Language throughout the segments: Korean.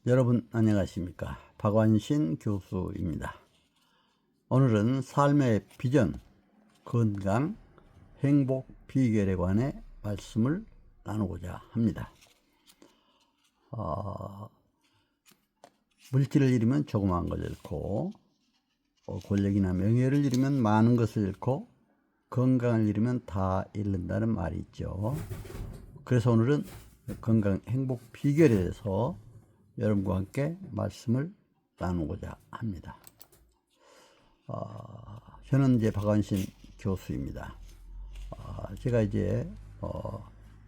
여러분 안녕하십니까? 박완신 교수입니다. 오늘은 삶의 비전, 건강, 행복 비결에 관해 말씀을 나누고자 합니다. 물질을 잃으면 조그마한 걸 잃고, 권력이나 명예를 잃으면 많은 것을 잃고, 건강을 잃으면 다 잃는다는 말이 있죠. 그래서 오늘은 건강, 행복 비결에 대해서 여러분과 함께 말씀을 나누고자 합니다. 저는 이제 박완신 교수입니다. 제가 이제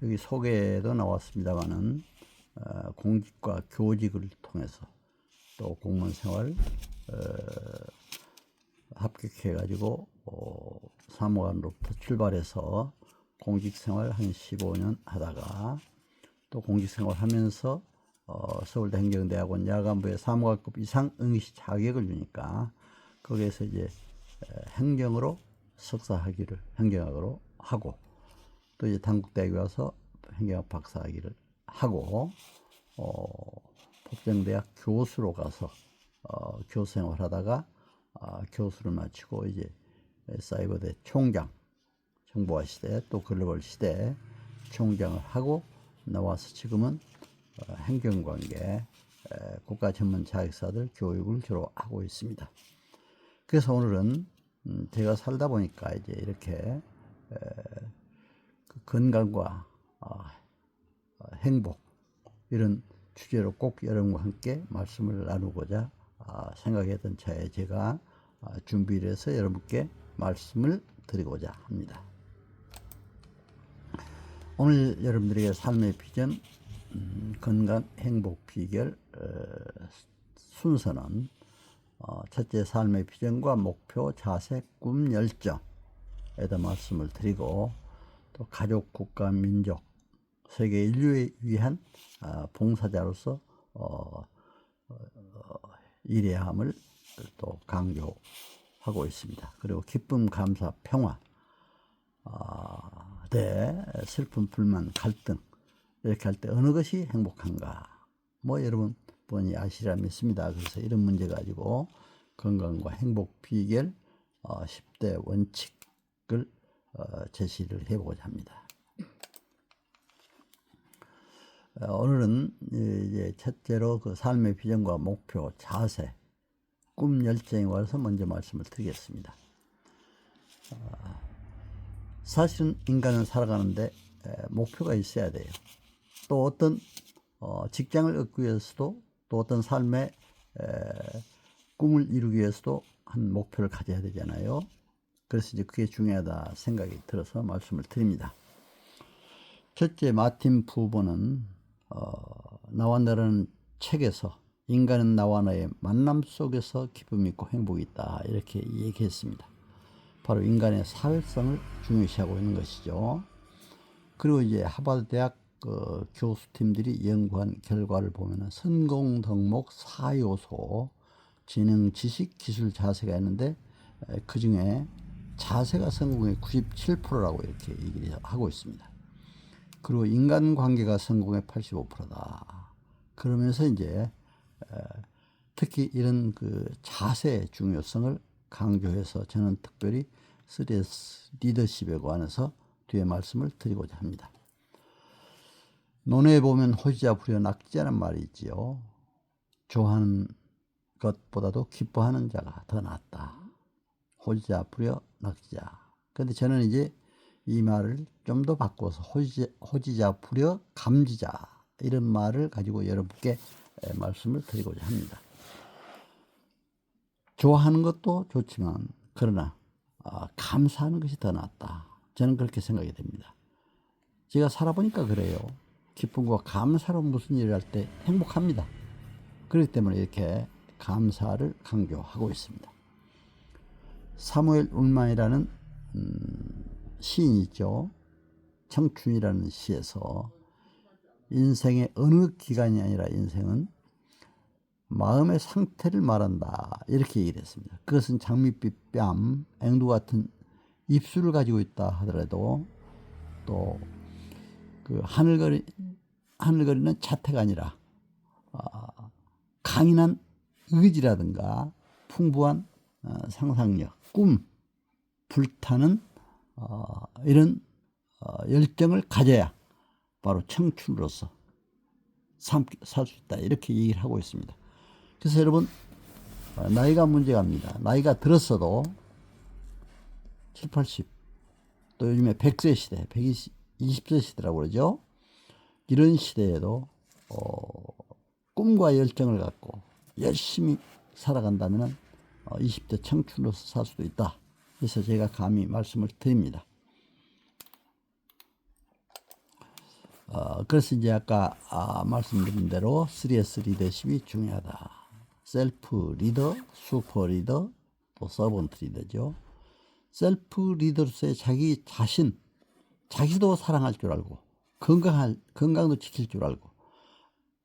여기 소개도 나왔습니다만은 공직과 교직을 통해서 또 공무원 생활 합격해 가지고 사무관으로부터 출발해서 공직 생활 한 15년 하다가 또 공직 생활 하면서 서울대 행정대학원 야간부의 사무관급 이상 응시 자격을 주니까 거기에서 이제 행정으로 석사학위를 행정학으로 하고 또 이제 단국대학에 와서 행정학 박사학위를 하고 법정대학 교수로 가서 교수 생활하다가 교수를 마치고 이제 사이버대 총장, 정보화 시대 또 글로벌 시대 총장을 하고 나와서 지금은 행정관계 국가 전문 자격사들 교육을 주로 하고 있습니다. 그래서 오늘은 제가 살다 보니까 이제 이렇게 건강과 행복 이런 주제로 꼭 여러분과 함께 말씀을 나누고자 생각했던 차에 제가 준비를 해서 여러분께 말씀을 드리고자 합니다. 오늘 여러분들에게 삶의 비전, 건강, 행복 비결 순서는 첫째 삶의 비전과 목표, 자세, 꿈, 열정에다 말씀을 드리고 또 가족, 국가, 민족, 세계 인류에 위한 봉사자로서 일해야 함을 또 강조하고 있습니다. 그리고 기쁨, 감사, 평화, 대 슬픔, 불만, 갈등 이렇게 할 때 어느 것이 행복한가? 뭐 여러분 본인이 아시리라 믿습니다. 그래서 이런 문제 가지고 건강과 행복 비결 10대 원칙을 제시를 해보고자 합니다. 오늘은 이제 첫째로 그 삶의 비전과 목표, 자세, 꿈, 열정에 관해서 먼저 말씀을 드리겠습니다. 사실은 인간은 살아가는데 목표가 있어야 돼요. 또 어떤 직장을 얻기 위해서도 또 어떤 삶의 꿈을 이루기 위해서도 한 목표를 가져야 되잖아요. 그래서 이제 그게 중요하다 생각이 들어서 말씀을 드립니다. 첫째, 마틴 부버는 나와 너라는 책에서 인간은 나와 너의 만남 속에서 기쁨이 있고 행복이 있다 이렇게 얘기했습니다. 바로 인간의 사회성을 중요시하고 있는 것이죠. 그리고 이제 하버드 대학 교수팀들이 연구한 결과를 보면 성공 덕목 4요소 지능, 지식, 기술, 자세가 있는데 그 중에 자세가 성공의 97%라고 이렇게 얘기를 하고 있습니다. 그리고 인간관계가 성공의 85%다. 그러면서 이제 특히 이런 그 자세의 중요성을 강조해서 저는 특별히 3S 리더십에 관해서 뒤에 말씀을 드리고자 합니다. 논에 보면 호지자 부려 낙지자는 말이 있지요. 좋아하는 것보다도 기뻐하는 자가 더 낫다. 호지자 부려 낙지자. 그런데 저는 이제 이 말을 좀 더 바꿔서 호지자 부려 감지자 이런 말을 가지고 여러분께 말씀을 드리고자 합니다. 좋아하는 것도 좋지만 그러나 감사하는 것이 더 낫다. 저는 그렇게 생각이 됩니다. 제가 살아보니까 그래요. 기쁨과 감사로 무슨 일을 할 때 행복합니다. 그렇기 때문에 이렇게 감사를 강조하고 있습니다. 사무엘 울만이라는 시인이 있죠. 청춘이라는 시에서 인생의 어느 기간이 아니라 인생은 마음의 상태를 말한다 이렇게 얘기를 했습니다. 그것은 장밋빛 뺨, 앵두 같은 입술을 가지고 있다 하더라도 또 그 하늘거리는 자태가 아니라 강인한 의지라든가 풍부한 상상력, 꿈, 불타는 이런 열정을 가져야 바로 청춘으로서 살 수 있다, 이렇게 얘기를 하고 있습니다. 그래서 여러분, 나이가 문제가 아닙니다. 나이가 들었어도 7, 80, 또 요즘에 100세 시대, 120세 시대라고 그러죠. 이런 시대에도 꿈과 열정을 갖고 열심히 살아간다면 20대 청춘으로서 살 수도 있다. 그래서 제가 감히 말씀을 드립니다. 그래서 이제 아까 말씀드린 대로 3S 리더십이 중요하다. 셀프 리더, 슈퍼 리더, 또 서번트 리더죠. 셀프 리더로서의 자기 자신, 자기도 사랑할 줄 알고 건강도 지킬 줄 알고,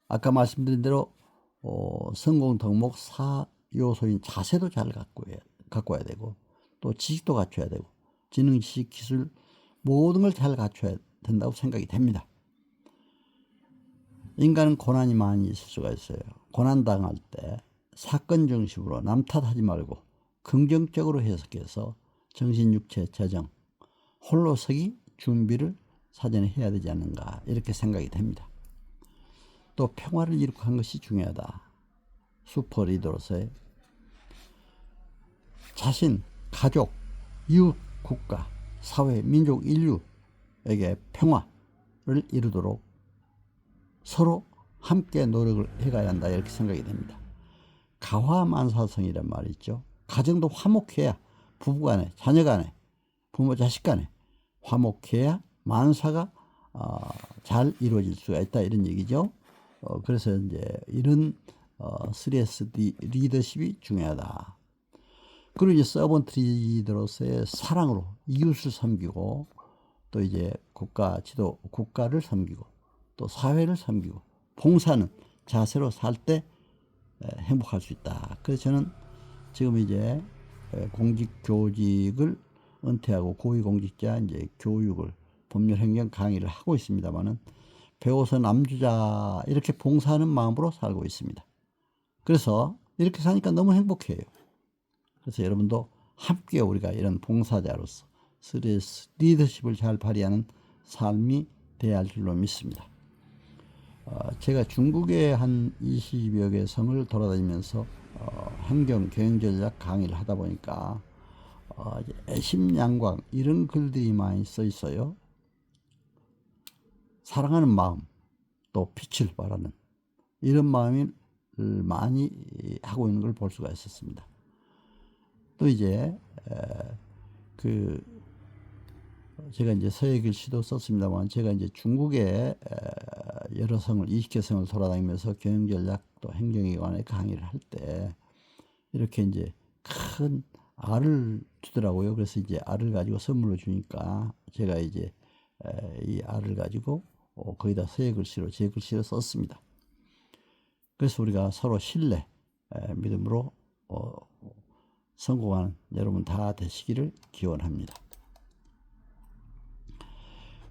아까 말씀드린 대로 성공 덕목 4요소인 자세도 잘 갖고 와야 되고, 또 지식도 갖춰야 되고, 지능, 지식, 기술 모든 걸 잘 갖춰야 된다고 생각이 됩니다. 인간은 고난이 많이 있을 수가 있어요. 고난당할 때 사건 중심으로 남 탓하지 말고 긍정적으로 해석해서 정신, 육체, 재정, 홀로서기 준비를 사전에 해야 되지 않는가, 이렇게 생각이 됩니다. 또 평화를 이룩한 것이 중요하다. 슈퍼 리더로서의 자신, 가족, 이웃, 국가, 사회, 민족, 인류에게 평화를 이루도록 서로 함께 노력을 해가야 한다, 이렇게 생각이 됩니다. 가화만사성이란 말이 있죠. 가정도 화목해야, 부부간에, 자녀간에, 부모 자식간에 화목해야 만사가 잘 이루어질 수가 있다, 이런 얘기죠. 그래서 이제 이런 3S 리더십이 중요하다. 그리고 이제 서번트 리더로서의 사랑으로 이웃을 섬기고, 또 이제 국가를 섬기고, 또 사회를 섬기고, 봉사는 자세로 살 때 행복할 수 있다. 그래서 저는 지금 이제 공직교직을 은퇴하고 고위공직자 이제 교육을, 법률행정 강의를 하고 있습니다만은, 배워서 남주자, 이렇게 봉사하는 마음으로 살고 있습니다. 그래서 이렇게 사니까 너무 행복해요. 그래서 여러분도 함께 우리가 이런 봉사자로서 스트레스 리더십을 잘 발휘하는 삶이 돼야 할 줄로 믿습니다. 제가 중국의 한 20여 개 성을 돌아다니면서 행정, 경영 전략 강의를 하다 보니까 애심양광 이런 글들이 많이 써 있어요. 사랑하는 마음, 또 빛을 발하는 이런 마음을 많이 하고 있는 걸 볼 수가 있었습니다. 또 이제 제가 이제 서예 글씨도 썼습니다만, 제가 이제 중국의 여러 성을, 20개 성을 돌아다니면서 경영 전략 또 행정에 관해 강의를 할 때 이렇게 이제 큰 알을 주더라고요. 그래서 이제 알을 가지고 선물로 주니까 제가 이제 이 알을 가지고 거기다 서예 글씨로, 제 글씨로 썼습니다. 그래서 우리가 서로 신뢰, 믿음으로 성공하는 여러분 다 되시기를 기원합니다.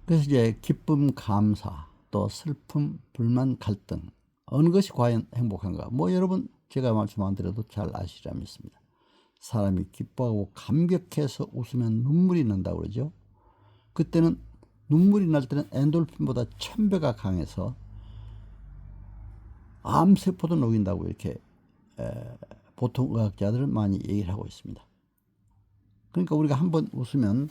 그래서 이제 기쁨, 감사, 또 슬픔, 불만, 갈등, 어느 것이 과연 행복한가? 뭐 여러분 제가 말씀 안 드려도 잘 아시리라 믿습니다. 사람이 기뻐하고 감격해서 웃으면 눈물이 난다고 그러죠. 그때는 눈물이 날 때는 엔돌핀보다 1000배가 강해서 암세포도 녹인다고 이렇게 보통 의학자들은 많이 얘기를 하고 있습니다. 그러니까 우리가 한번 웃으면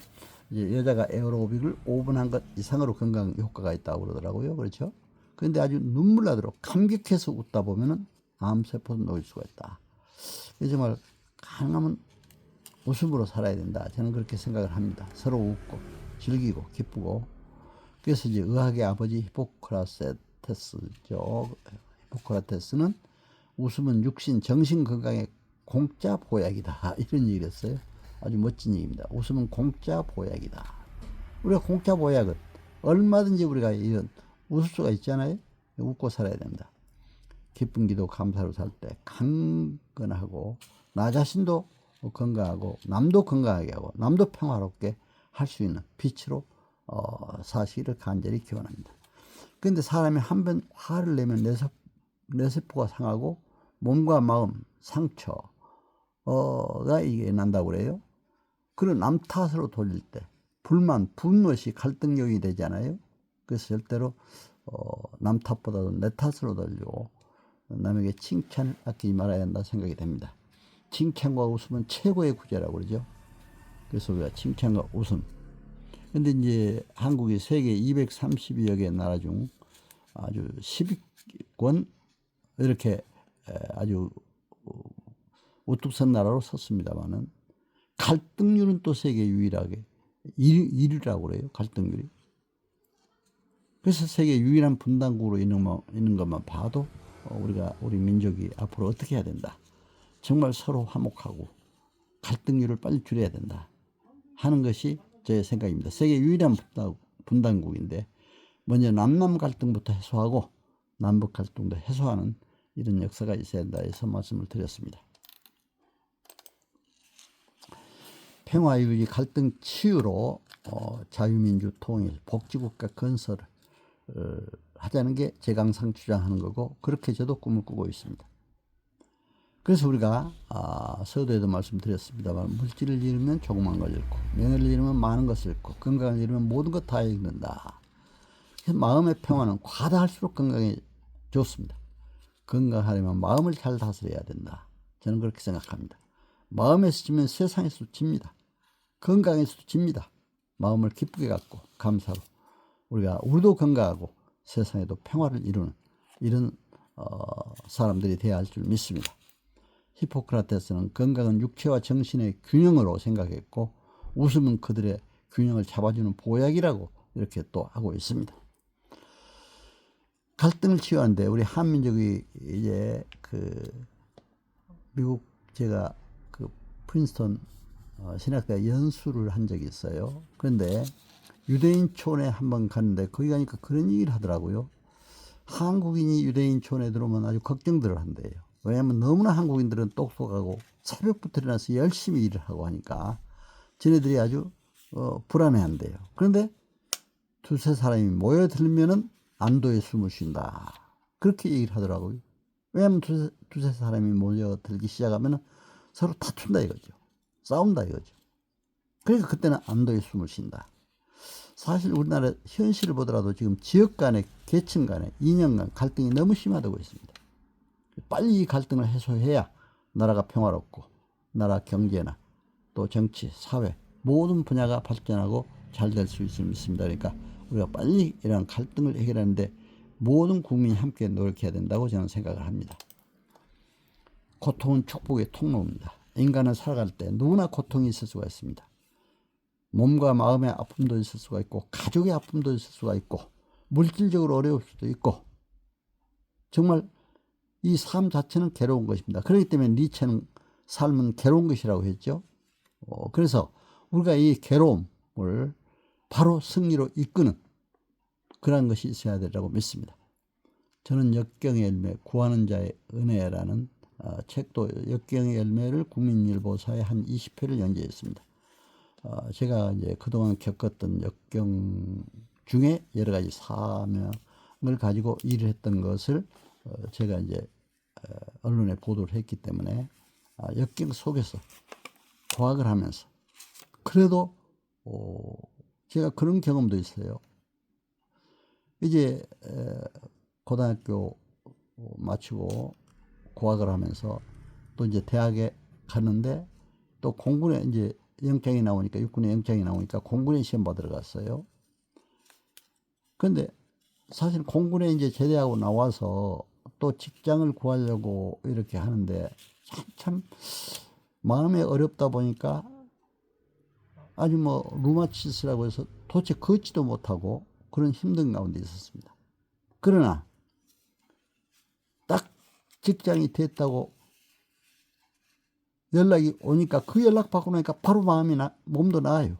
이제 여자가 에어로빅을 5분 한 것 이상으로 건강 효과가 있다고 그러더라고요. 그렇죠? 그런데 아주 눈물 나도록 감격해서 웃다 보면은 암세포도 녹일 수가 있다. 정말 가능하면 웃음으로 살아야 된다. 저는 그렇게 생각을 합니다. 서로 웃고 즐기고 기쁘고. 그래서 이제 의학의 아버지 히포크라테스죠. 히포크라테스는 웃음은 육신, 정신 건강의 공짜 보약이다, 이런 얘기를 했어요. 아주 멋진 얘기입니다. 웃음은 공짜 보약이다. 우리가 공짜 보약은 얼마든지 우리가 이런 웃을 수가 있잖아요. 웃고 살아야 된다. 기쁜 기도 감사로 살 때 강건하고, 나 자신도 건강하고, 남도 건강하게 하고, 남도 평화롭게 할 수 있는 빛으로 사시기를 간절히 기원합니다. 그런데 사람이 한 번 화를 내면 뇌세포가 상하고 몸과 마음, 상처가 이게 난다고 그래요. 그런 남 탓으로 돌릴 때 불만, 분노시 갈등력이 되잖아요. 그래서 절대로 남 탓보다도 내 탓으로 돌리고 남에게 칭찬을 아끼지 말아야 한다 생각이 됩니다. 칭찬과 웃음은 최고의 구제라고 그러죠. 그래서 우리가 칭찬과 웃음. 근데 이제 한국이 세계 230여 개 나라 중 아주 10위권 이렇게 아주 우뚝 선 나라로 섰습니다만은 갈등률은 또 세계 유일하게 1위라고 그래요. 갈등률이. 그래서 세계 유일한 분단국으로 있는 것만 봐도 우리 민족이 앞으로 어떻게 해야 된다. 정말 서로 화목하고 갈등률을 빨리 줄여야 된다 하는 것이 제 생각입니다. 세계 유일한 분단국인데 먼저 남남 갈등부터 해소하고 남북 갈등도 해소하는 이런 역사가 있어야 된다 해서 말씀을 드렸습니다. 평화 유지 갈등 치유로 자유민주 통일 복지국가 건설을 하자는 게 제가 항상 주장하는 거고 그렇게 저도 꿈을 꾸고 있습니다. 그래서 우리가 서두에도 말씀드렸습니다만 물질을 잃으면 조그만 걸 잃고 명예를 잃으면 많은 것을 잃고 건강을 잃으면 모든 것 다 잃는다. 그래서 마음의 평화는 과다할수록 건강에 좋습니다. 건강하려면 마음을 잘 다스려야 된다. 저는 그렇게 생각합니다. 마음에서 지면 세상에서도 집니다. 건강에서도 집니다. 마음을 기쁘게 갖고 감사로 우리도 건강하고 세상에도 평화를 이루는 이런 사람들이 되어야 할 줄 믿습니다. 히포크라테스는 건강은 육체와 정신의 균형으로 생각했고 웃음은 그들의 균형을 잡아주는 보약이라고 이렇게 또 하고 있습니다. 갈등을 치유하는데 우리 한민족이 이제 미국 제가 프린스턴 신학대 연수를 한 적이 있어요. 그런데 유대인촌에 한번 갔는데 거기 가니까 그런 얘기를 하더라고요. 한국인이 유대인촌에 들어오면 아주 걱정들을 한대요. 왜냐하면 너무나 한국인들은 똑똑하고 새벽부터 일어나서 열심히 일을 하고 하니까 쟤네들이 아주 불안해한대요. 그런데 두세 사람이 모여들면은 안도의 숨을 쉰다. 그렇게 얘기를 하더라고요. 왜냐하면 두세 사람이 모여들기 시작하면 서로 다툰다 이거죠. 싸운다 이거죠. 그러니까 그때는 안도의 숨을 쉰다. 사실 우리나라 현실을 보더라도 지금 지역 간의 계층 간의 이념 간 갈등이 너무 심화되고 있습니다. 빨리 이 갈등을 해소해야 나라가 평화롭고 나라 경제나 또 정치, 사회 모든 분야가 발전하고 잘 될 수 있을 믿습니다. 그러니까 우리가 빨리 이런 갈등을 해결하는데 모든 국민이 함께 노력해야 된다고 저는 생각을 합니다. 고통은 축복의 통로입니다. 인간은 살아갈 때 누구나 고통이 있을 수가 있습니다. 몸과 마음의 아픔도 있을 수가 있고 가족의 아픔도 있을 수가 있고 물질적으로 어려울 수도 있고 정말 이 삶 자체는 괴로운 것입니다. 그렇기 때문에 니체는 삶은 괴로운 것이라고 했죠. 그래서 우리가 이 괴로움을 바로 승리로 이끄는 그런 것이 있어야 되라고 믿습니다. 저는 역경의 열매, 구하는 자의 은혜라는 책도 역경의 열매를 국민일보사에 한 20회를 연재했습니다. 제가 이제 그동안 겪었던 역경 중에 여러 가지 사명을 가지고 일을 했던 것을 제가 이제 언론에 보도를 했기 때문에 역경 속에서 과학을 하면서 그래도 제가 그런 경험도 있어요. 이제 고등학교 마치고 고학을 하면서 또 이제 대학에 갔는데 또 공군에 이제 영장이 나오니까 육군에 영장이 나오니까 공군에 시험 받으러 갔어요. 그런데 사실 공군에 이제 제대하고 나와서 또 직장을 구하려고 이렇게 하는데 참 마음이 어렵다 보니까 아주 루마티스라고 해서 도대체 걷지도 못하고 그런 힘든 가운데 있었습니다. 그러나 딱 직장이 됐다고 연락이 오니까 그 연락 받고 나니까 바로 몸도 나아요.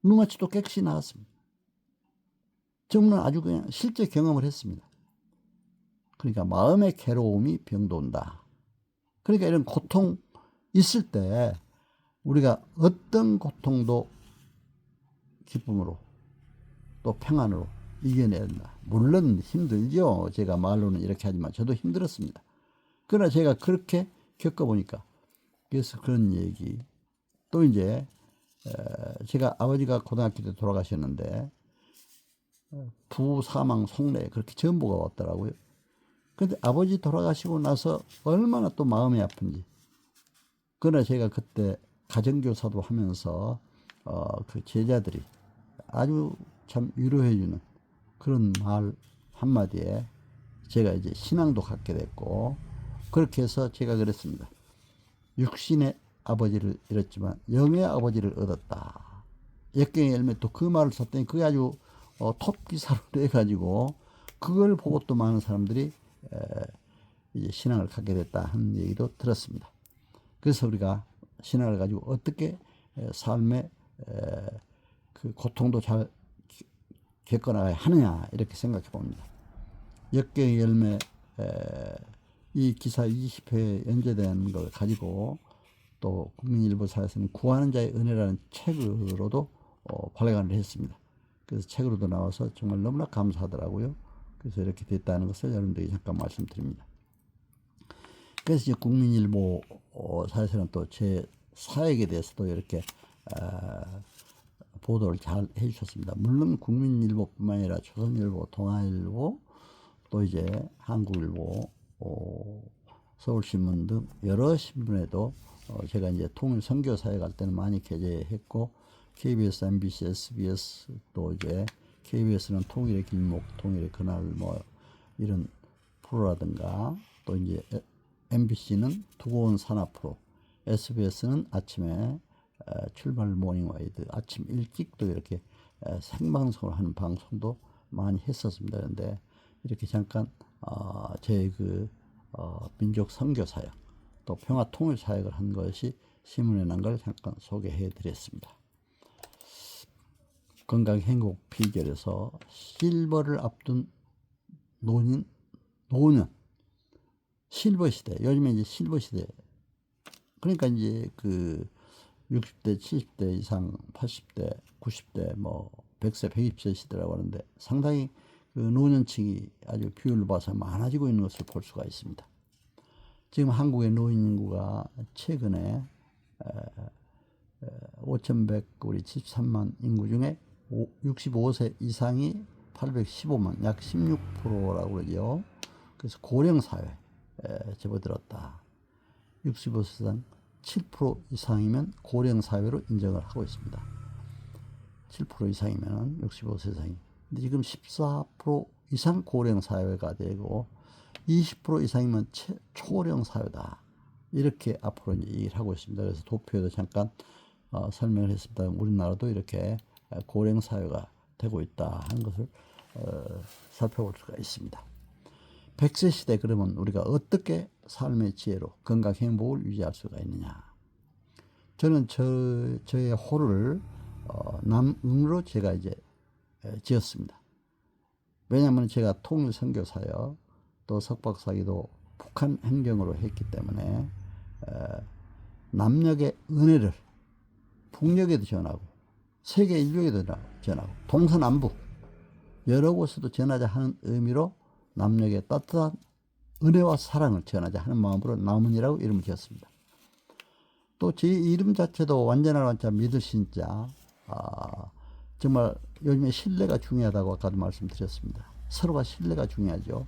루마티도 깨끗이 나았습니다. 저는 아주 그냥 실제 경험을 했습니다. 그러니까 마음의 괴로움이 병도 온다. 그러니까 이런 고통 있을 때 우리가 어떤 고통도 기쁨으로 또 평안으로 이겨내야 된다. 물론 힘들죠. 제가 말로는 이렇게 하지만 저도 힘들었습니다. 그러나 제가 그렇게 겪어보니까, 그래서 그런 얘기. 또 이제 제가 아버지가 고등학교 때 돌아가셨는데 부사망 속내 그렇게 전보가 왔더라고요. 근데 아버지 돌아가시고 나서 얼마나 또 마음이 아픈지. 그러나 제가 그때 가정교사도 하면서 그 제자들이 아주 참 위로해주는 그런 말 한마디에 제가 이제 신앙도 갖게 됐고, 그렇게 해서 제가 그랬습니다. 육신의 아버지를 잃었지만 영의 아버지를 얻었다. 역경의 열매, 또 그 말을 썼더니 그게 아주 톱 기사로 돼가지고 그걸 보고 또 많은 사람들이 이제 신앙을 갖게 됐다 하는 얘기도 들었습니다. 그래서 우리가 신앙을 가지고 어떻게 삶의 그 고통도 잘 겪어나가야 하느냐, 이렇게 생각해 봅니다. 역경의 열매, 이 기사 20회에 연재된 걸 가지고 또 국민일보사에서는 구하는 자의 은혜라는 책으로도 발간을 했습니다. 그래서 책으로도 나와서 정말 너무나 감사하더라고요. 그래서 이렇게 됐다는 것을 여러분들에게 잠깐 말씀드립니다. 그래서 이제 국민일보사에서는 또 제 사역에 대해서도 이렇게 보도를 잘 해주셨습니다. 물론 국민일보뿐만 아니라 조선일보, 동아일보, 또 이제 한국일보, 서울신문 등 여러 신문에도 제가 이제 통일 선교 사역 할 때는 많이 게재했고, KBS, MBC, SBS, 또 이제 KBS는 통일의 길목, 통일의 그날 뭐 이런 프로라든가, 또 이제 MBC는 두고 온 산하 프로, SBS는 아침에 출발 모닝 와이드, 아침 일찍 또 이렇게 생방송을 하는 방송도 많이 했었습니다. 그런데 이렇게 잠깐 제 민족 선교 사역, 또 평화 통일 사역을 한 것이 신문에 난 걸 잠깐 소개해 드렸습니다. 건강 행복 비결에서 실버를 앞둔 노년 실버 시대, 요즘에 이제 실버 시대, 그러니까 이제 그 60대, 70대 이상, 80대, 90대, 뭐 100세, 120세 시대라고 하는데 상당히 그 노년층이 아주 비율로 봐서 많아지고 있는 것을 볼 수가 있습니다. 지금 한국의 노인 인구가 최근에 5,100, 우리 73만 인구 중에 65세 이상이 815만, 약 16%라고 그러죠. 그래서 고령사회에 접어들었다. 65세 이상 7% 이상이면 고령사회로 인정을 하고 있습니다. 7% 이상이면 65세 이상이. 근데 지금 14% 이상 고령사회가 되고 20% 이상이면 초고령사회다. 이렇게 앞으로 이제 얘기를 하고 있습니다. 그래서 도표에도 잠깐 설명을 했습니다. 우리나라도 이렇게 고령사회가 되고 있다 하는 것을 살펴볼 수가 있습니다. 100세 시대, 그러면 우리가 어떻게 삶의 지혜로 건강 행복을 유지할 수가 있느냐. 저는 저의 호를 남응으로 제가 이제 지었습니다. 왜냐하면 제가 통일 선교 사역, 또 석박사기도 북한 행정으로 했기 때문에 남녘의 은혜를 북녘에도 전하고 세계 인류에도 전하고 동서남북 여러 곳에도 전하자 하는 의미로 남녘의 따뜻한 은혜와 사랑을 전하자 하는 마음으로 남은이라고 이름을 지었습니다. 또 제 이름 자체도 완전한 완자 믿으신 자, 정말 요즘에 신뢰가 중요하다고 아까도 말씀드렸습니다. 서로가 신뢰가 중요하죠.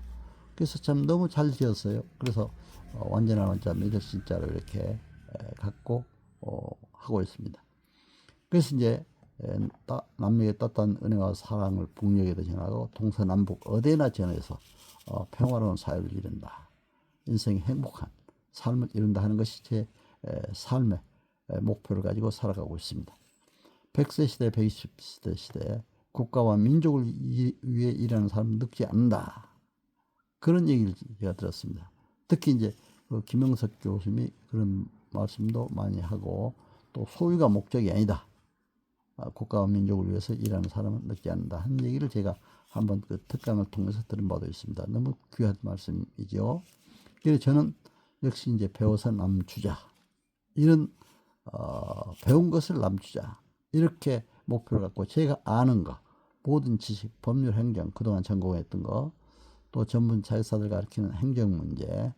그래서 참 너무 잘 지었어요. 그래서 완전한 완자 믿으신 자로 이렇게 갖고 하고 있습니다. 그래서 이제 남녘의 따뜻한 은혜와 사랑을 북녘에도 전하고 동서남북 어디나 전해서 평화로운 사회를 이룬다. 인생이 행복한 삶을 이룬다 하는 것이 제 삶의 목표를 가지고 살아가고 있습니다. 100세 시대, 120세 시대 국가와 민족을 위해 일하는 사람은 늙지 않는다. 그런 얘기를 제가 들었습니다. 특히 이제 김영석 교수님이 그런 말씀도 많이 하고, 또 소유가 목적이 아니다. 국가와 민족을 위해서 일하는 사람은 늙지 않는다 하는 얘기를 제가 한번 그 특강을 통해서 들은 바도 있습니다. 너무 귀한 말씀이죠. 그래서 저는 역시 이제 배워서 남주자, 이런 배운 것을 남주자, 이렇게 목표를 갖고 제가 아는 거, 모든 지식, 법률, 행정, 그동안 전공했던 거, 또 전문 자격사들 가르치는 행정 문제,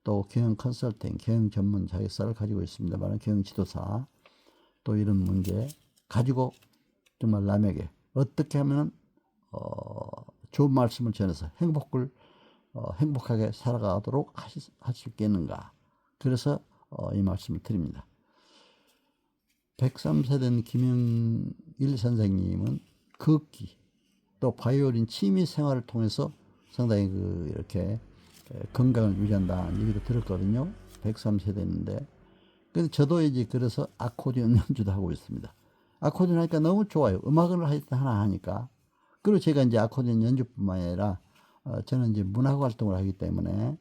또 경영 컨설팅, 경영 전문 자격사를 가지고 있습니다만 경영 지도사 또 이런 문제 가지고 정말 남에게 어떻게 하면 좋은 말씀을 전해서 행복하게 살아가도록 할 수 있겠는가. 그래서 이 말씀을 드립니다. 103세된 김영일 선생님은 걷기 또 바이올린 취미 생활을 통해서 상당히 이렇게 건강을 유지한다는 얘기도 들었거든요. 103세대인데. 근데 저도 이제 그래서 아코디언 연주도 하고 있습니다. 아코디언 하니까 너무 좋아요. 음악을 할 때 하나 하니까. 그리고 제가 이제 아코디언 연주뿐만 아니라 저는 이제 문학 활동을 하기 때문에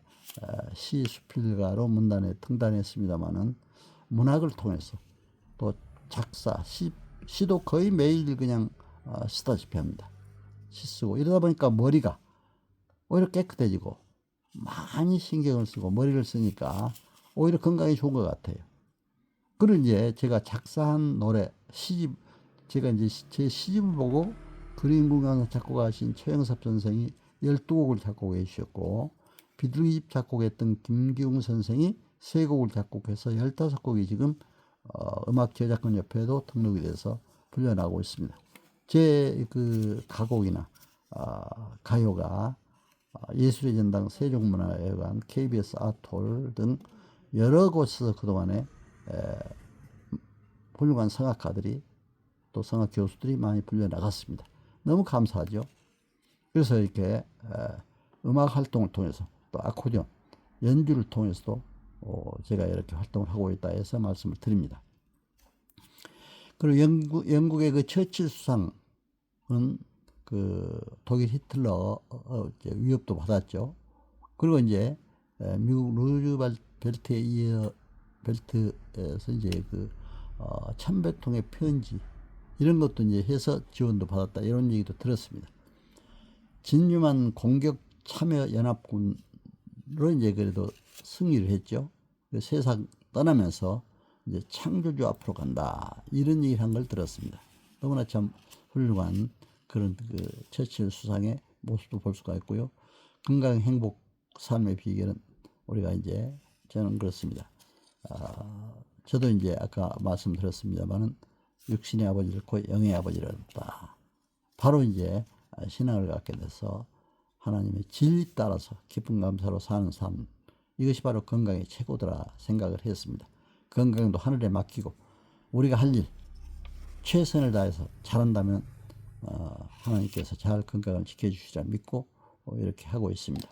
시 수필가로 문단에 등단했습니다만은 문학을 통해서 또 작사, 시도 거의 매일 그냥 쓰다시피 합니다. 시 쓰고 이러다 보니까 머리가 오히려 깨끗해지고 많이 신경을 쓰고 머리를 쓰니까 오히려 건강에 좋은 것 같아요. 그리고 이제 제가 작사한 노래, 시집, 제가 이제 제 시집을 보고 그림공연 작곡하신 최영섭 선생이 12곡을 작곡해 주셨고, 비둘기집 작곡했던 김기웅 선생이 3곡을 작곡해서 15곡이 지금 음악 저작권 협회에도 등록이 돼서 불려나가고 있습니다. 제 가곡이나 가요가 예술의 전당, 세종문화회관, KBS 아트홀 등 여러 곳에서 그동안에 훌륭한 성악가들이 또 성악 교수들이 많이 불려나갔습니다. 너무 감사하죠. 그래서 이렇게 음악 활동을 통해서 또 아코디언 연주를 통해서도 제가 이렇게 활동을 하고 있다 해서 말씀을 드립니다. 그리고 영국의 그 처칠 수상은 그 독일 히틀러 위협도 받았죠. 그리고 이제 미국 루즈벨트에서 이제 천배통의 편지 이런 것도 이제 해서 지원도 받았다 이런 얘기도 들었습니다. 진유만 공격 참여 연합군으로 이제 그래도 승리를 했죠. 세상 떠나면서 이제 창조주 앞으로 간다 이런 얘기를 한 걸 들었습니다. 너무나 참 훌륭한 그런 처칠 수상의 모습도 볼 수가 있고요. 건강 행복 삶의 비결은 우리가 이제 저는 그렇습니다. 저도 이제 아까 말씀드렸습니다만은 육신의 아버지를 잃고 영의 아버지를 얻었다. 바로 이제 신앙을 갖게 돼서 하나님의 진리 따라서 기쁨 감사로 사는 삶, 이것이 바로 건강의 최고더라 생각을 했습니다. 건강도 하늘에 맡기고 우리가 할 일 최선을 다해서 잘한다면 하나님께서 잘 건강을 지켜주시리라 믿고 이렇게 하고 있습니다.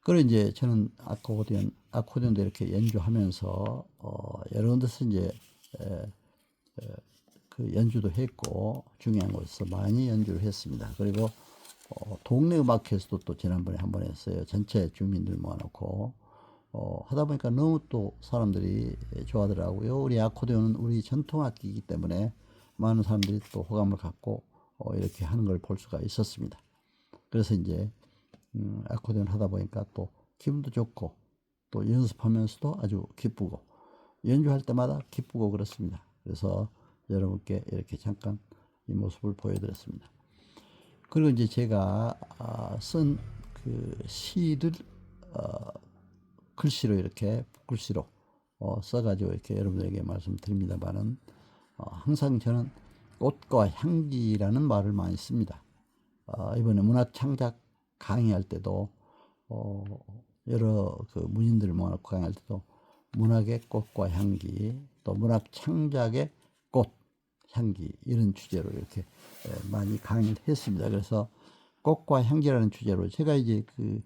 그리고 이제 저는 아코디언도 이렇게 연주하면서 여러 데서 이제 그 연주도 했고 중요한 곳에서 많이 연주를 했습니다. 그리고 동네 음악회에서도 또 지난번에 한번 했어요. 전체 주민들 모아놓고 하다 보니까 너무 또 사람들이 좋아하더라고요. 우리 아코디언은 우리 전통악기이기 때문에 많은 사람들이 또 호감을 갖고 이렇게 하는 걸 볼 수가 있었습니다. 그래서 이제 아코디언 하다 보니까 또 기분도 좋고 또 연습하면서도 아주 기쁘고 연주할 때마다 기쁘고 그렇습니다. 그래서 여러분께 이렇게 잠깐 이 모습을 보여드렸습니다. 그리고 이제 제가 쓴 그 시를 글씨로 이렇게 붓글씨로 써가지고 이렇게 여러분들에게 말씀드립니다만은 항상 저는 꽃과 향기라는 말을 많이 씁니다. 이번에 문학 창작 강의할 때도 여러 그 문인들을 모아놓고 강의할 때도 문학의 꽃과 향기 또 문학 창작의 꽃 향기 이런 주제로 이렇게 많이 강의를 했습니다. 그래서 꽃과 향기라는 주제로 제가 이제 그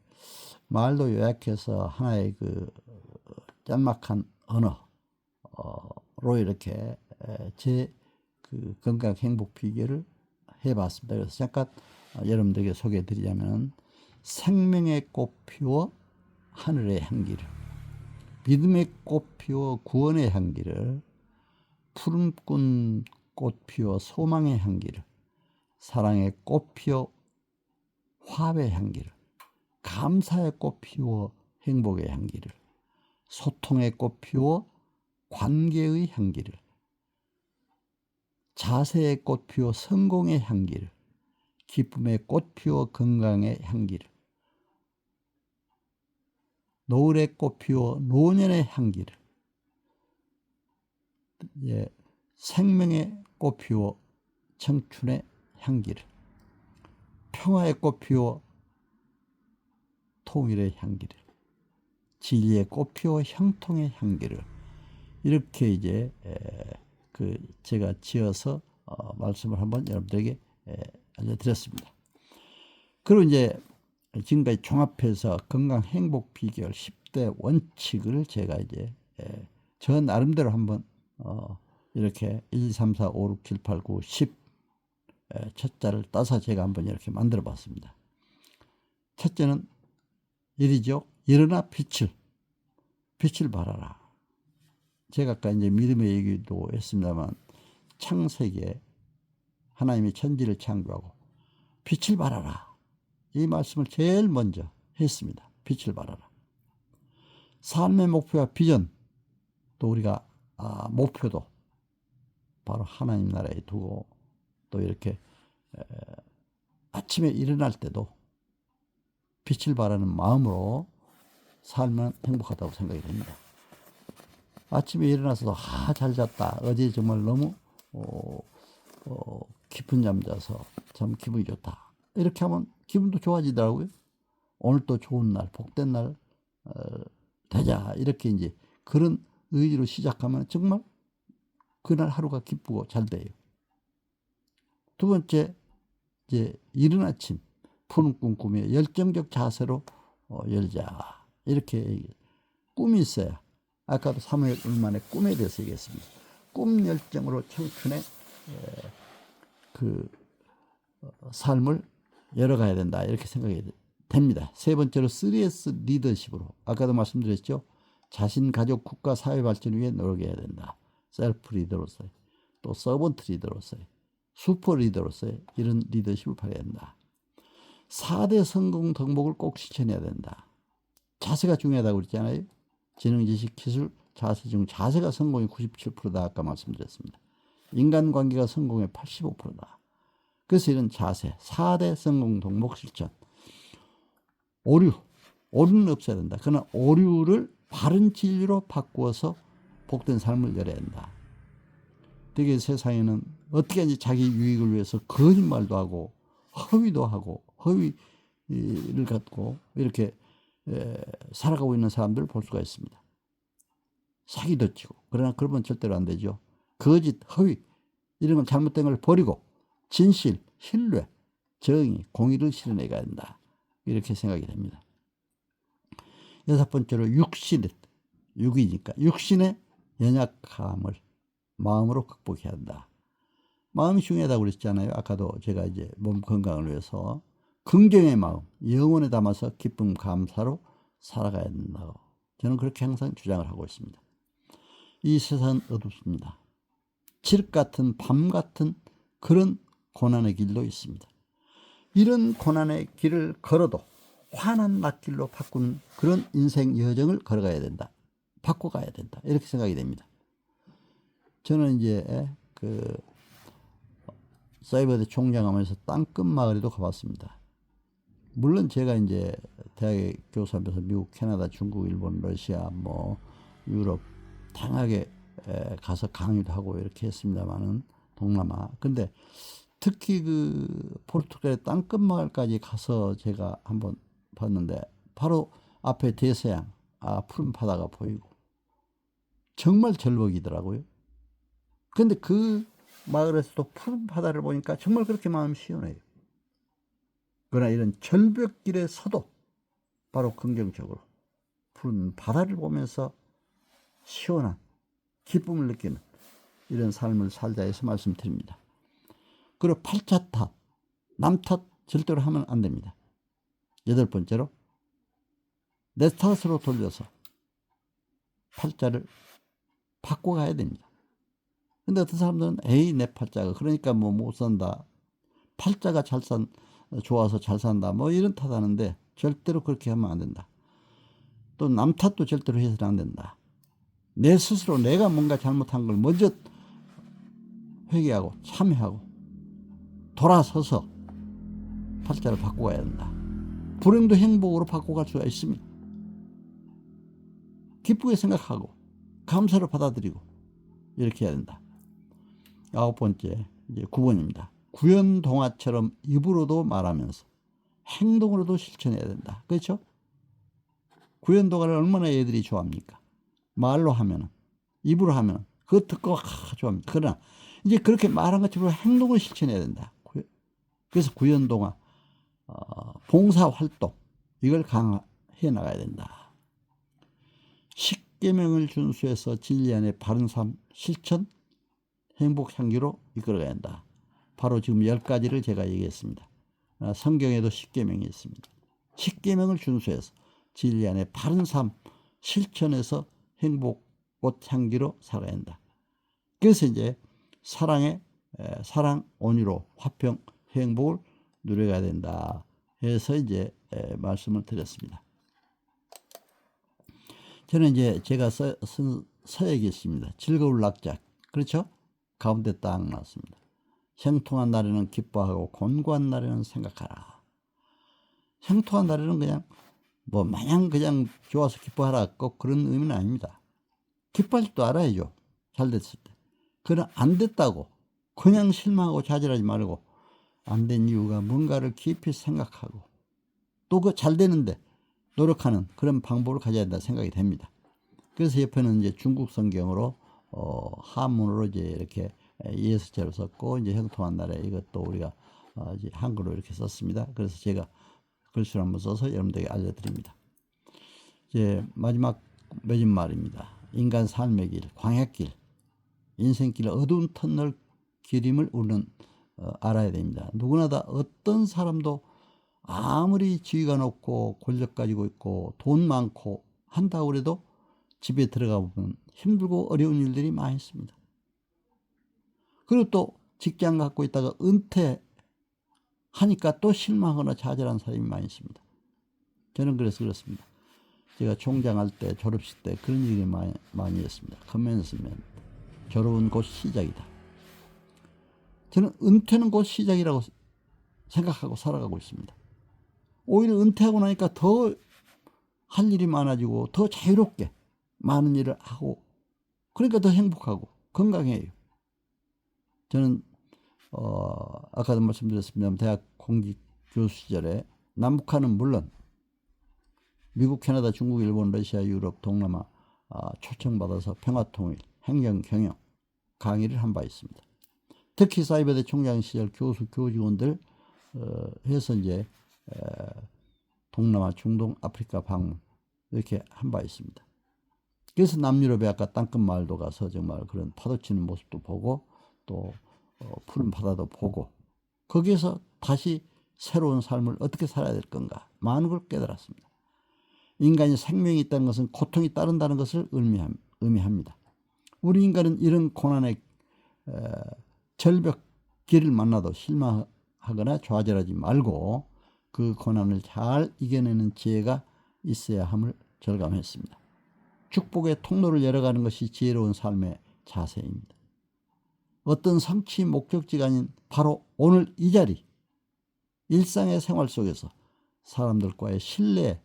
말로 요약해서 하나의 그 짤막한 언어로 이렇게 제 그 건강 행복 비결을 해봤습니다. 그래서 잠깐 여러분들에게 소개해드리자면 생명의 꽃 피워 하늘의 향기를, 믿음의 꽃 피워 구원의 향기를, 푸른꾼 꽃 피워 소망의 향기를, 사랑의 꽃 피워 화합의 향기를, 감사의 꽃 피워 행복의 향기를, 소통의 꽃 피워 관계의 향기를, 자세의 꽃 피워 성공의 향기를, 기쁨의 꽃 피워 건강의 향기를, 노을에 꽃피워 노년의 향기를, 예, 생명의 꽃피워 청춘의 향기를, 평화의 꽃피워 통일의 향기를, 진리의 꽃피워 형통의 향기를, 이렇게 이제 제가 지어서 말씀을 한번 여러분들에게 알려드렸습니다. 그리고 이제 지금까지 종합해서 건강 행복 비결 10대 원칙을 제가 이제 저 나름대로 한번 이렇게 1, 2, 3, 4, 5, 6, 7, 8, 9, 10 첫자를 따서 제가 한번 이렇게 만들어 봤습니다. 첫째는 일이죠. 일어나 빛을 발하라. 제가 아까 이제 믿음의 얘기도 했습니다만, 창세기에 하나님이 천지를 창조하고 빛을 발하라, 이 말씀을 제일 먼저 했습니다. 빛을 발하라. 삶의 목표와 비전, 또 우리가 목표도 바로 하나님 나라에 두고, 또 이렇게 아침에 일어날 때도 빛을 발하는 마음으로 살면 행복하다고 생각이 됩니다. 아침에 일어나서도 잘 잤다, 어제 정말 너무 깊은 잠 자서 참 기분이 좋다, 이렇게 하면 기분도 좋아지더라고요. 오늘 또 좋은 날, 복된 날 되자, 이렇게 이제 그런 의지로 시작하면 정말 그날 하루가 기쁘고 잘 돼요. 두 번째, 이제 이른 아침 푸른 꿈 꾸며 열정적 자세로 열자, 이렇게 꿈이 있어야, 아까도 사무엘 울만의 꿈에 대해서 얘기했습니다. 꿈 열정으로 청춘의 삶을 열어가야 된다, 이렇게 생각이 됩니다. 세 번째로 3S 리더십으로, 아까도 말씀드렸죠. 자신, 가족, 국가, 사회 발전 위해 노력해야 된다. 셀프 리더로서의, 또 서번트 리더로서의, 슈퍼 리더로서의 이런 리더십을 발휘해야 된다. 4대 성공 덕목을 꼭 실천해야 된다. 자세가 중요하다고 그랬잖아요. 지능, 지식, 기술, 자세 중 자세가 성공의 97%다 아까 말씀드렸습니다. 인간관계가 성공의 85%다. 그래서 이런 자세, 4대 성공 덕목 실천. 오류는 없어야 된다. 그러나 오류를 바른 진리로 바꾸어서 복된 삶을 열어야 한다. 되게 세상에는 어떻게 하는지 자기 유익을 위해서 거짓말도 하고 허위도 하고 허위를 갖고 이렇게 살아가고 있는 사람들을 볼 수가 있습니다. 사기도 치고. 그러나 그러면 절대로 안 되죠. 거짓, 허위 이런 건 잘못된 걸 버리고 진실, 신뢰, 정의, 공의를 실현해 가야 된다, 이렇게 생각이 됩니다. 여섯 번째로 육이니까 육신의 연약함을 마음으로 극복해야 한다. 마음이 중요하다고 그랬잖아요. 아까도 제가 이제 몸 건강을 위해서 긍정의 마음, 영혼에 담아서 기쁨, 감사로 살아가야 된다고 저는 그렇게 항상 주장을 하고 있습니다. 이 세상은 어둡습니다. 칠흑 같은 밤 같은 그런 고난의 길도 있습니다. 이런 고난의 길을 걸어도 환한 낮길로 바꾸는 그런 인생 여정을 걸어가야 된다. 바꿔가야 된다. 이렇게 생각이 됩니다. 저는 이제 사이버대 총장하면서 땅끝 마을에도 가봤습니다. 물론 제가 이제 대학에 교수하면서 미국, 캐나다, 중국, 일본, 러시아, 유럽 다양하게 가서 강의도 하고 이렇게 했습니다만은 동남아. 근데 특히 포르투갈의 땅끝 마을까지 가서 제가 한번 봤는데 바로 앞에 대서양, 푸른 바다가 보이고 정말 절벽이더라고요. 근데 그 마을에서도 푸른 바다를 보니까 정말 그렇게 마음이 시원해요. 그러나 이런 절벽길에서도 바로 긍정적으로 푸른 바다를 보면서 시원한 기쁨을 느끼는 이런 삶을 살자 해서 말씀드립니다. 그리고 팔자 탓, 남 탓 절대로 하면 안 됩니다. 여덟 번째로 내 탓으로 돌려서 팔자를 바꿔가야 됩니다. 근데 어떤 사람들은 내 팔자가 그러니까 못 산다, 팔자가 좋아서 잘 산다, 이런 탓하는데 절대로 그렇게 하면 안 된다. 또 남 탓도 절대로 해서는 안 된다. 내 스스로 내가 뭔가 잘못한 걸 먼저 회개하고 참회하고 돌아서서 팔자를 바꿔가야 된다. 불행도 행복으로 바꿔갈 수가 있습니다. 기쁘게 생각하고 감사로 받아들이고 이렇게 해야 된다. 9번째, 이제 9번입니다. 구연동화처럼 입으로도 말하면서 행동으로도 실천해야 된다. 그렇죠? 구연동화를 얼마나 애들이 좋아합니까? 말로 하면은, 입으로 하면 그거 듣고 좋아합니다. 그러나 이제 그렇게 말한 것처럼 행동을 실천해야 된다. 그래서 구연동화, 봉사활동 이걸 강화해 나가야 된다. 십계명을 준수해서 진리 안에 바른 삶 실천 행복 향기로 이끌어가야 한다. 바로 지금 10가지를 제가 얘기했습니다. 성경에도 십계명이 있습니다. 십계명을 준수해서 진리 안에 바른 삶 실천해서 행복 꽃 향기로 살아야 한다. 그래서 이제 사랑, 온유로 화평, 행복을 누려가야 된다 해서 이제 말씀을 드렸습니다. 저는 이제 제가 쓴 서약이 있습니다. 즐거울 낙자. 그렇죠? 가운데 딱 나왔습니다. 형통한 날에는 기뻐하고 곤고한 날에는 생각하라. 형통한 날에는 그냥 뭐 마냥 그냥 좋아서 기뻐하라 꼭 그런 의미는 아닙니다. 기뻐할 줄도 알아야죠. 잘 됐을 때. 그러나 안 됐다고 그냥 실망하고 좌절하지 말고 안 된 이유가 뭔가를 깊이 생각하고 또 그 잘 되는데 노력하는 그런 방법을 가져야 된다 생각이 됩니다. 그래서 옆에는 이제 중국 성경으로 한문으로 이제 이렇게 예수제를 썼고 이제 형통한 날에 이것도 우리가 이제 한글로 이렇게 썼습니다. 그래서 제가 글씨를 한번 써서 여러분들에게 알려드립니다. 이제 마지막 맺은 말입니다. 인간 삶의 길, 광야길, 인생길 어두운 터널 길임을 우리는 알아야 됩니다. 누구나 다 어떤 사람도 아무리 지위가 높고 권력 가지고 있고 돈 많고 한다고 그래도 집에 들어가 보면 힘들고 어려운 일들이 많이 있습니다. 그리고 또 직장 갖고 있다가 은퇴하니까 또 실망하거나 좌절한 사람이 많이 있습니다. 저는 그래서 그렇습니다. 제가 총장할 때 졸업식 때 그런 얘기 많이 했습니다. 커맨스먼트, 졸업은 곧 시작이다. 저는 은퇴는 곧 시작이라고 생각하고 살아가고 있습니다. 오히려 은퇴하고 나니까 더 할 일이 많아지고 더 자유롭게 많은 일을 하고 그러니까 더 행복하고 건강해요. 저는 아까도 말씀드렸습니다만 대학 공직 교수 시절에 남북한은 물론 미국, 캐나다, 중국, 일본, 러시아, 유럽, 동남아 초청받아서 평화통일, 행정, 경영 강의를 한 바 있습니다. 특히 사이버대 총장 시절 교수, 교직원들 해서 이제 동남아, 중동, 아프리카 방문 이렇게 한 바 있습니다. 그래서 남유럽에 아까 땅끝 마을도 가서 정말 그런 파도 치는 모습도 보고 또 푸른 바다도 보고 거기에서 다시 새로운 삶을 어떻게 살아야 될 건가 많은 걸 깨달았습니다. 인간이 생명이 있다는 것은 고통이 따른다는 것을 의미합니다. 우리 인간은 이런 고난의 절벽 길을 만나도 실망하거나 좌절하지 말고 그 고난을 잘 이겨내는 지혜가 있어야 함을 절감했습니다. 축복의 통로를 열어가는 것이 지혜로운 삶의 자세입니다. 어떤 성취 목적지가 아닌 바로 오늘 이 자리, 일상의 생활 속에서 사람들과의 신뢰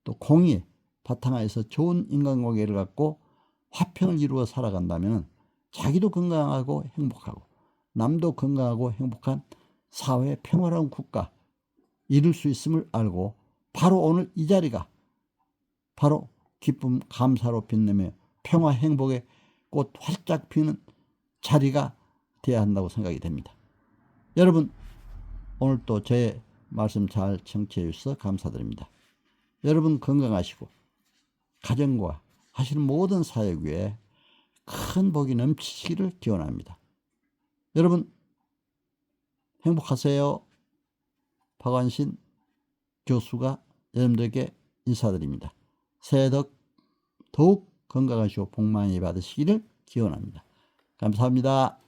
또 공의에 바탕하에서 좋은 인간관계를 갖고 화평을 이루어 살아간다면 자기도 건강하고 행복하고 남도 건강하고 행복한 사회 평화로운 국가 이룰 수 있음을 알고 바로 오늘 이 자리가 바로 기쁨 감사로 빛내며 평화 행복의 꽃 활짝 피는 자리가 되어야 한다고 생각이 됩니다. 여러분 오늘 또 제 말씀 잘 청취해 주셔서 감사드립니다. 여러분 건강하시고 가정과 하시는 모든 사역 위에 큰 복이 넘치시기를 기원합니다. 여러분 행복하세요. 박완신 교수가 여러분들에게 인사드립니다. 새해 더욱 건강하시고 복 많이 받으시기를 기원합니다. 감사합니다.